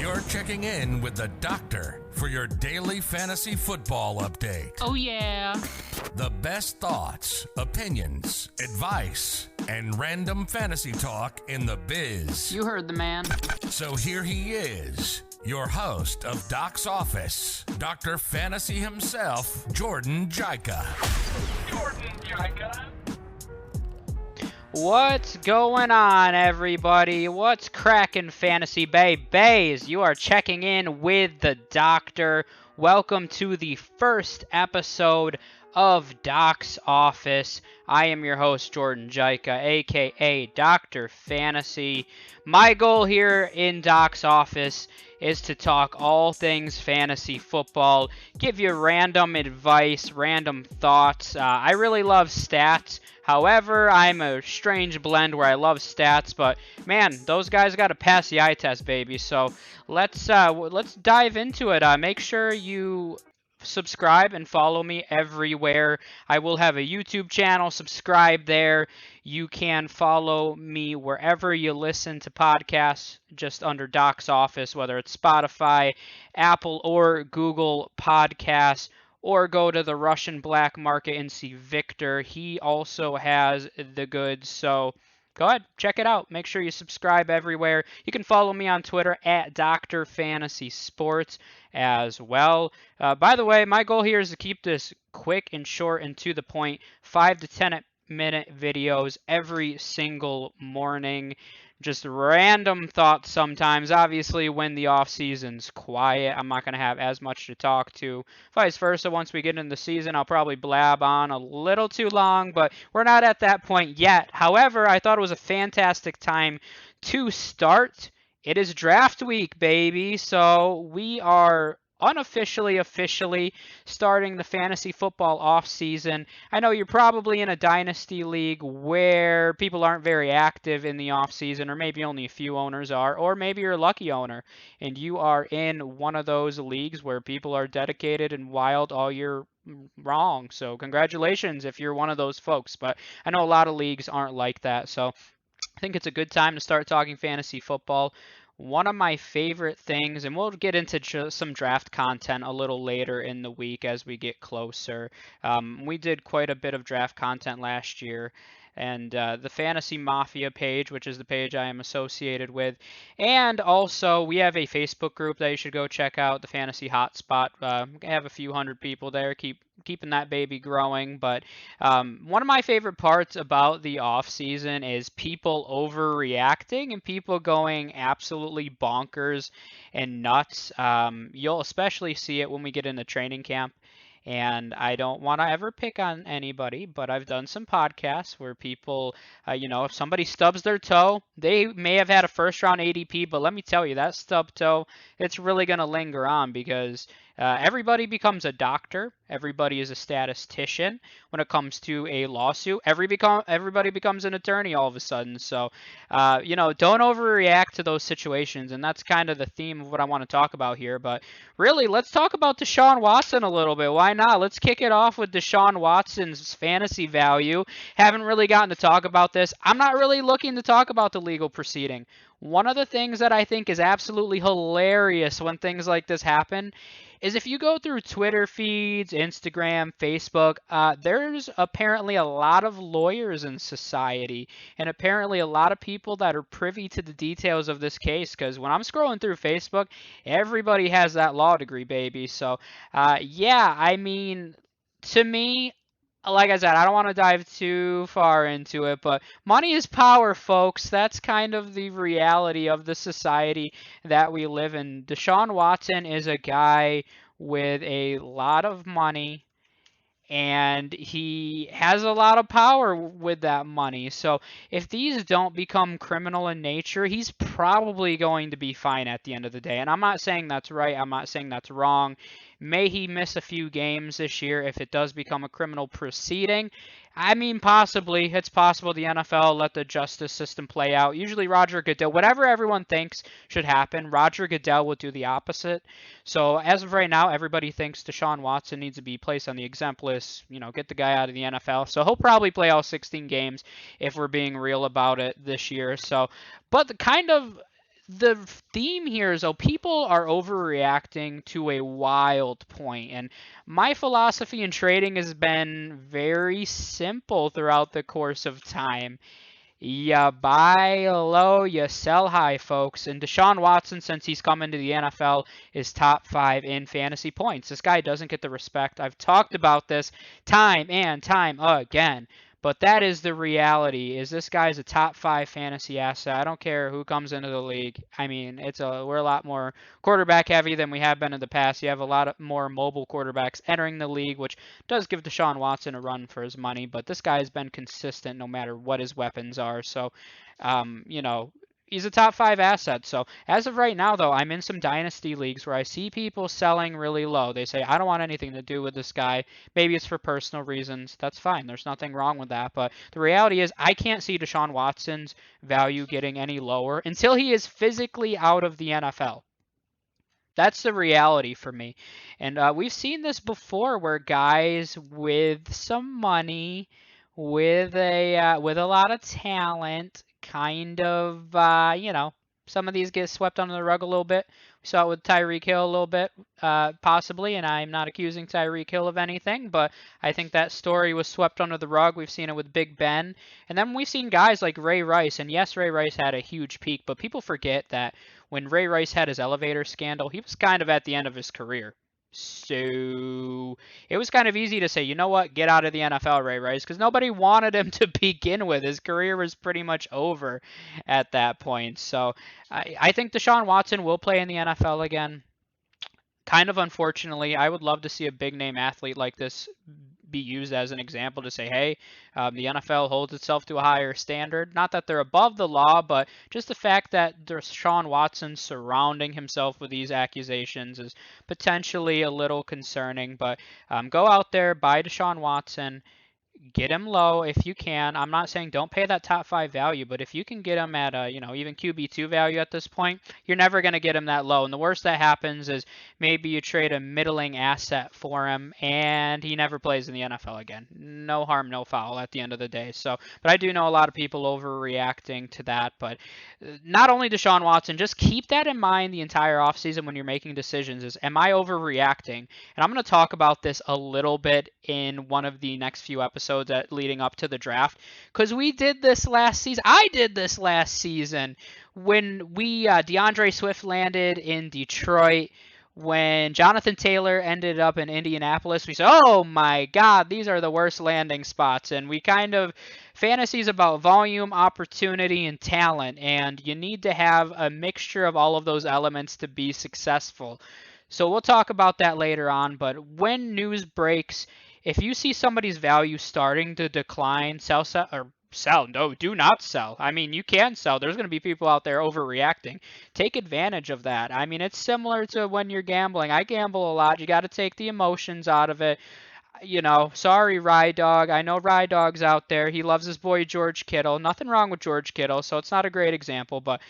You're checking in with the doctor for your daily fantasy football update. Oh, yeah. The best thoughts, opinions, advice, and random fantasy talk in the biz. You heard the man. So here he is, your host of Doc's Office, Dr. Fantasy himself, Jordan Jaika. What's going on, everybody? What's cracking, Fantasy Bays? You are checking in with the doctor. Welcome to the first episode of Doc's Office. I am your host, Jordan Jaika, aka Dr. Fantasy. My goal here in Doc's Office is to talk all things fantasy football, give you random advice, random thoughts. I really love stats. However, I'm a strange blend where I love stats, but man, those guys got to pass the eye test, baby. So let's dive into it. Make sure you subscribe and follow me everywhere. I will have a YouTube channel. Subscribe there. You can follow me wherever you listen to podcasts, just under Doc's Office, whether it's Spotify, Apple, or Google Podcasts. Or go to the Russian black market and see Victor. He also has the goods. So go ahead, check it out. Make sure you subscribe everywhere. You can follow me on Twitter at Dr. Fantasy Sports as well. By the way, my goal here is to keep this quick and short and to the point. 5 to 10 minute videos every single morning. Just random thoughts sometimes. Obviously, when the off season's quiet, I'm not going to have as much to talk to. Vice versa, once we get into the season, I'll probably blab on a little too long, but we're not at that point yet. However, I thought it was a fantastic time to start. It is draft week, baby, so we are officially starting the fantasy football off season. I know you're probably in a dynasty league where people aren't very active in the off season, or maybe only a few owners are, or maybe you're a lucky owner and you are in one of those leagues where people are dedicated and wild all year wrong. So congratulations if you're one of those folks, but I know a lot of leagues aren't like that. So I think it's a good time to start talking fantasy football. One of my favorite things, and we'll get into some draft content a little later in the week as we get closer. We did quite a bit of draft content last year, and the Fantasy Mafia page, which is the page I am associated with, and also we have a Facebook group that you should go check out, the Fantasy Hotspot. We have a few hundred people there, keeping that baby growing. But one of my favorite parts about the off season is people overreacting and people going absolutely bonkers and nuts. You'll especially see it when we get into training camp. And I don't want to ever pick on anybody, but I've done some podcasts where people, if somebody stubs their toe, they may have had a first-round ADP, but let me tell you, that stub toe, it's really going to linger on because everybody becomes a doctor. Everybody is a statistician when it comes to a lawsuit. Everybody becomes an attorney all of a sudden. So, don't overreact to those situations. And that's kind of the theme of what I want to talk about here. But really, let's talk about Deshaun Watson a little bit. Why not? Let's kick it off with Deshaun Watson's fantasy value. Haven't really gotten to talk about this. I'm not really looking to talk about the legal proceeding. One of the things that I think is absolutely hilarious when things like this happen is if you go through Twitter feeds, Instagram, Facebook, there's apparently a lot of lawyers in society and apparently a lot of people that are privy to the details of this case, because when I'm scrolling through Facebook, everybody has that law degree, baby. So, to me, like I said, I don't want to dive too far into it, but money is power, folks. That's kind of the reality of the society that we live in. Deshaun Watson is a guy with a lot of money, and he has a lot of power with that money. So if these don't become criminal in nature, he's probably going to be fine at the end of the day. And I'm not saying that's right. I'm not saying that's wrong. May he miss a few games this year if it does become a criminal proceeding? I mean, possibly. It's possible the NFL let the justice system play out. Usually Roger Goodell, whatever everyone thinks should happen, Roger Goodell will do the opposite. So as of right now, everybody thinks Deshaun Watson needs to be placed on the exempt list, get the guy out of the NFL. So he'll probably play all 16 games if we're being real about it this year. So, but the kind of the theme here is, people are overreacting to a wild point, and my philosophy in trading has been very simple throughout the course of time. You buy low, you sell high, folks. And Deshaun Watson, since he's come into the NFL, is top 5 in fantasy points. This guy doesn't get the respect. I've talked about this time and time again. But that is the reality. Is this guy's a top 5 fantasy asset? I don't care who comes into the league. I mean, we're a lot more quarterback heavy than we have been in the past. You have a lot more mobile quarterbacks entering the league, which does give Deshaun Watson a run for his money. But this guy has been consistent no matter what his weapons are. So, he's a top 5 asset. So as of right now, though, I'm in some dynasty leagues where I see people selling really low. They say, I don't want anything to do with this guy. Maybe it's for personal reasons. That's fine. There's nothing wrong with that. But the reality is, I can't see Deshaun Watson's value getting any lower until he is physically out of the NFL. That's the reality for me. And we've seen this before where guys with some money, with a lot of talent, kind of some of these get swept under the rug a little bit. We saw it with Tyreek Hill a little bit, possibly, and I'm not accusing Tyreek Hill of anything, but I think that story was swept under the rug. We've seen it with Big Ben, and then we've seen guys like Ray Rice, and yes, Ray Rice had a huge peak, but people forget that when Ray Rice had his elevator scandal, he was kind of at the end of his career. So it was kind of easy to say, you know what, get out of the NFL, Ray Rice, because nobody wanted him to begin with. His career was pretty much over at that point. So I think Deshaun Watson will play in the NFL again. Kind of unfortunately, I would love to see a big name athlete like this be used as an example to say, hey, the NFL holds itself to a higher standard. Not that they're above the law, but just the fact that Deshaun Watson surrounding himself with these accusations is potentially a little concerning. But go out there, buy Deshaun Watson. Get him low if you can. I'm not saying don't pay that top 5 value, but if you can get him at even QB2 value at this point, you're never going to get him that low. And the worst that happens is maybe you trade a middling asset for him and he never plays in the NFL again. No harm, no foul at the end of the day. So, but I do know a lot of people overreacting to that. But not only Deshaun Watson, just keep that in mind the entire offseason when you're making decisions is, am I overreacting? And I'm going to talk about this a little bit in one of the next few episodes leading up to the draft, because we did this last season. I did this last season when we DeAndre Swift landed in Detroit. When Jonathan Taylor ended up in Indianapolis, we said, oh my God, these are the worst landing spots. And we fantasy is about volume, opportunity, and talent. And you need to have a mixture of all of those elements to be successful. So we'll talk about that later on. But when news breaks, if you see somebody's value starting to decline, sell. No, do not sell. I mean, you can sell. There's going to be people out there overreacting. Take advantage of that. I mean, it's similar to when you're gambling. I gamble a lot. You got to take the emotions out of it. Sorry, Rye Dog. I know Rye Dog's out there. He loves his boy George Kittle. Nothing wrong with George Kittle, so it's not a great example, but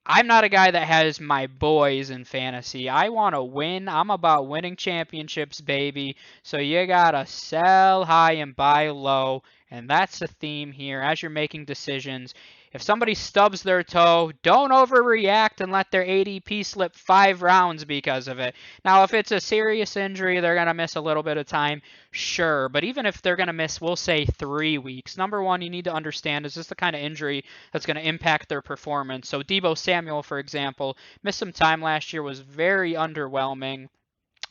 I'm not a guy that has my boys in fantasy. I want to win. I'm about winning championships, baby. So you got to sell high and buy low. And that's the theme here as you're making decisions. If somebody stubs their toe, don't overreact and let their ADP slip 5 rounds because of it. Now, if it's a serious injury, they're going to miss a little bit of time, sure. But even if they're going to miss, we'll say 3 weeks. Number one, you need to understand, is this the kind of injury that's going to impact their performance? So Deebo Samuel, for example, missed some time last year, was very underwhelming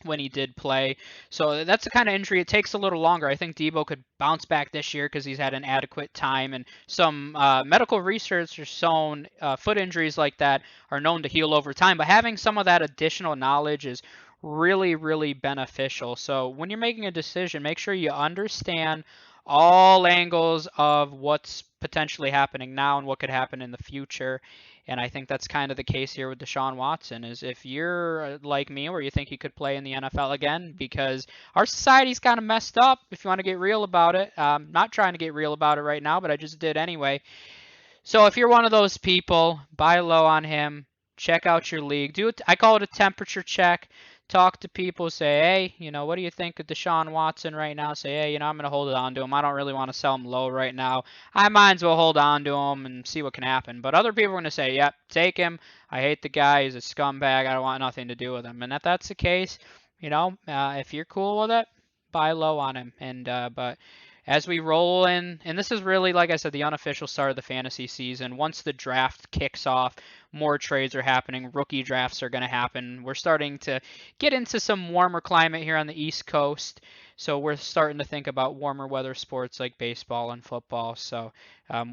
when he did play. So that's the kind of injury. It takes a little longer. I think Deebo could bounce back this year because he's had an adequate time. And some medical research has shown foot injuries like that are known to heal over time. But having some of that additional knowledge is really, really beneficial. So when you're making a decision, make sure you understand all angles of what's potentially happening now and what could happen in the future. And I think that's kind of the case here with Deshaun Watson, is if you're like me where you think he could play in the NFL again, because our society's kind of messed up, if you want to get real about it. Not trying to get real about it right now, but I just did anyway. So if you're one of those people, buy low on him, check out your league. I call it a temperature check. talk to people, say, hey, what do you think of Deshaun Watson right now? Say, hey, I'm going to hold on to him. I don't really want to sell him low right now. I might as well hold on to him and see what can happen. But other people are going to say, yep, take him. I hate the guy. He's a scumbag. I don't want nothing to do with him. And if that's the case, if you're cool with it, buy low on him. But as we roll in, and this is really, like I said, the unofficial start of the fantasy season. Once the draft kicks off, more trades are happening. Rookie drafts are going to happen. We're starting to get into some warmer climate here on the East Coast. So we're starting to think about warmer weather sports like baseball and football. So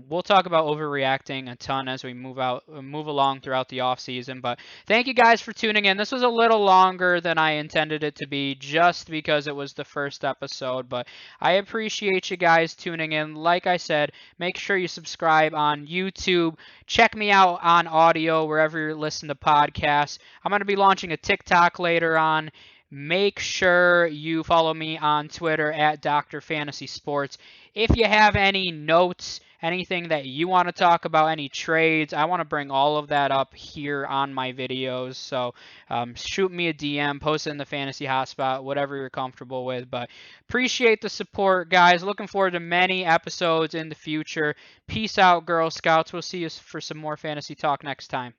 we'll talk about overreacting a ton as we move along throughout the off season. But thank you guys for tuning in. This was a little longer than I intended it to be, just because it was the first episode. But I appreciate you guys tuning in. Like I said, make sure you subscribe on YouTube. Check me out on audio wherever you're listening to podcasts. I'm going to be launching a TikTok later on. Make sure you follow me on Twitter at Dr. Fantasy Sports. If you have any notes, anything that you want to talk about, any trades, I want to bring all of that up here on my videos. So shoot me a DM, post it in the Fantasy Hotspot, whatever you're comfortable with. But appreciate the support, guys. Looking forward to many episodes in the future. Peace out, Girl Scouts. We'll see you for some more fantasy talk next time.